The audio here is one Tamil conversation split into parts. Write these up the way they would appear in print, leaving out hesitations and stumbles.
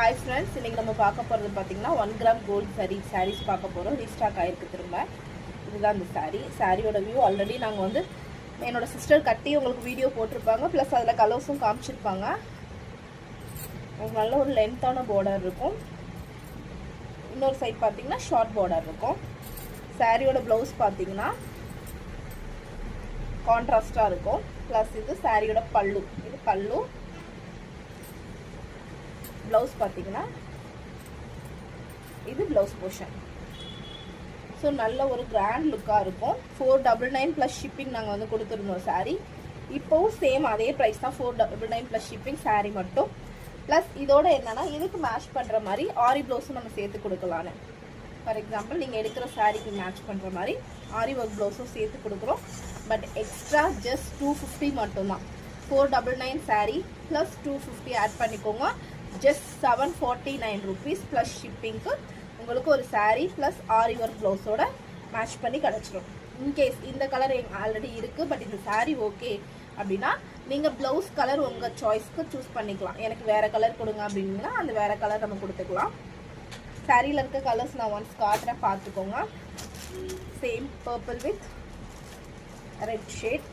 Hi friends, இன்னைக்கு நம்ம பார்க்க போறது பாத்தீங்கன்னா 1 கிராம் கோல்ட் sarees பார்க்க போறோம். ரீஸ்டாக் ஆயிருக்கு திரும்ப. இதுதான் அந்த சாரியோட வியூ. ஆல்ரெடி நாங்க வந்து என்னோட சிஸ்டர் கட்டி உங்களுக்கு வீடியோ போட்டுருப்பாங்க. ப்ளஸ் அதுல கலர்ஸும் காமிச்சிருப்பாங்க. நல்ல ஒரு லென்த்தான border இருக்கும். இன்னொரு சைடு பாத்தீங்கன்னா ஷார்ட் border இருக்கும். சாரியோட ப்ளவுஸ் பாத்தீங்கன்னா கான்ட்ராஸ்டா இருக்கும். ப்ளஸ் இது சாரியோட பல்லு. இது பல்லு. ब्लाउज पातीங்கன்னா இது ब्लाउज போர்ஷன். சோ நல்ல ஒரு கிராண்ட் லுக்கா இருக்கும். 499 plus shipping நாங்க வந்து கொடுத்திருந்தோம் saree. இப்போ சேம் அதே பிரைஸ் தான் 499 plus shipping saree மட்டும். ப்ளஸ் இதோட என்னன்னா இதுக்கு மேட்ச் பண்ற மாதிரி ஆரி ப்ளவுஸும் நம்ம சேர்த்து கொடுக்கலாம்னு. ஃபார் எக்ஸாம்பிள் நீங்க எடுக்கிற சாரிக்கு மேட்ச் பண்ற மாதிரி ஆரி ஒர்க் ப்ளவுஸும் சேர்த்து கொடுக்குறோம். பட் எக்ஸ்ட்ரா ஜஸ்ட் 250 மட்டும் தான். 499 saree plus 250 ஆட் பண்ணிக்கோங்க. just 749 rupees plus shipping க்கு உங்களுக்கு ஒரு saree plus ஆரி ஒர்க் ப்ளவுஸோட மேட்ச் பண்ணி கிடைச்சிரும். இன் கேஸ் இந்த கலர் ஆல்ரெடி இருக்கு பட் இந்த saree ஓகே அப்படினா நீங்க ப்ளவுஸ் கலர் உங்க சாய்ஸ்க்கு சூஸ் பண்ணிக்கலாம். எனக்கு வேற கலர் கொடுங்க அப்படினா அந்த வேற கலர் நம்ம கொடுத்துக்கலாம். சாரில இருக்க கலர்ஸ் நான் ஒன்ஸ் காட்றேன் பாத்துக்கோங்க. Same purple with red shade,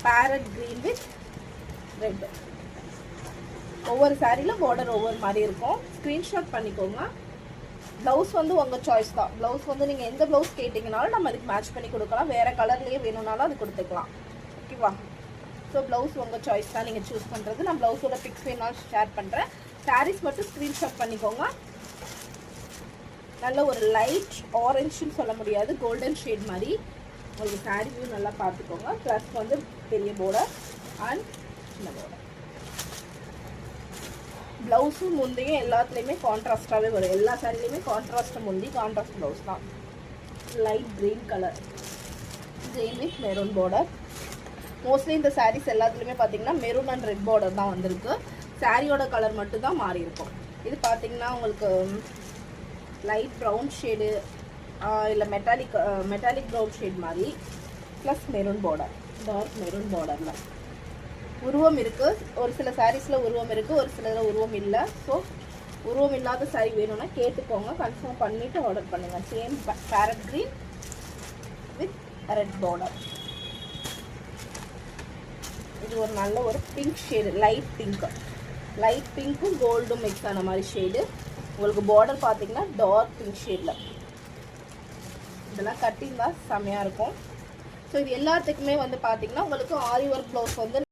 parrot green with red. ஒவ்வொரு சாரில border ஒவ்வொரு மாதிரி இருக்கும். ஸ்கிரீன்ஷாட் பண்ணிக்கோங்க. ப்ளவுஸ் வந்து உங்க சாய்ஸ் தான். ப்ளவுஸ் வந்து நீங்க எந்த ப்ளவுஸ் கேட்டிங்கனாலும் நம்ம அதுக்கு மேட்ச் பண்ணி கொடுக்கலாம். வேற கலர்லயே வேணும்னாலும் அது கொடுத்துக்கலாம். ஓகேவா? சோ ப்ளவுஸ் உங்க சாய்ஸ் தான் நீங்க சூஸ் பண்றது. நான் ப்ளவுஸோட பிக்ஸ் வேணாலும் ஷேர் பண்றேன். சாரீஸ் மட்டும் ஸ்கிரீன்ஷாட் பண்ணிக்கோங்க. நல்ல ஒரு லைட் ஆரஞ்சுன்னு சொல்ல முடியாது, கோல்டன் ஷேட் மாதிரி உங்களுக்கு சாரி வியூ நல்லா பார்த்துக்கோங்க. ப்ளஸ் வந்து பெரிய border அண்ட் ब्लाउस मुंदे எல்லாத்துலயுமே கான்ட்ராஸ்டாவே வரும். எல்லா சாரிலயுமே கான்ட்ராஸ்ட் முந்தி கான்ட்ராஸ்ட் ब्लाउஸ் தான். Light green colour green with maroon border. Mostly இந்த sarees எல்லாத்துலயுமே பாத்தீங்கன்னா maroon and red border தான் வந்திருக்கு. சாரியோட கலர் மட்டும் தான் மாறி இருக்கும். இது பாத்தீங்கன்னா உங்களுக்கு லைட் brown shade இல்ல மெட்டாலிக் brown shade மாதிரி plus maroon border, dark maroon borderல உருவம் இருக்கு. ஒரு சில சாரீஸ்ல உருவம் இருக்கு, ஒரு சிலதுல உருவம் இல்ல. சோ உருவம் இல்லாத சாரி வேணும்னா கேட்டுக்கோங்க, கன்ஃபார்ம் பண்ணிட்டு ஆர்டர் பண்ணுங்க. Same parrot green with red border. இது ஒரு நல்ல ஒரு பிங்க் ஷேட், லைட் பிங்க்கும் கோல்டும் மிக்ஸ் ஆன மாதிரி ஷேடு. உங்களுக்கு border பாத்தீங்கன்னா டார்க் பிங்க் ஷேட்ல. இதெல்லாம் கட்டிங் தான் செமையா இருக்கும். சோ இது எல்லாத்துக்குமே வந்து பாத்தீங்கன்னா உங்களுக்கு ஆரி ஒர்க் ப்ளவுஸ் வந்து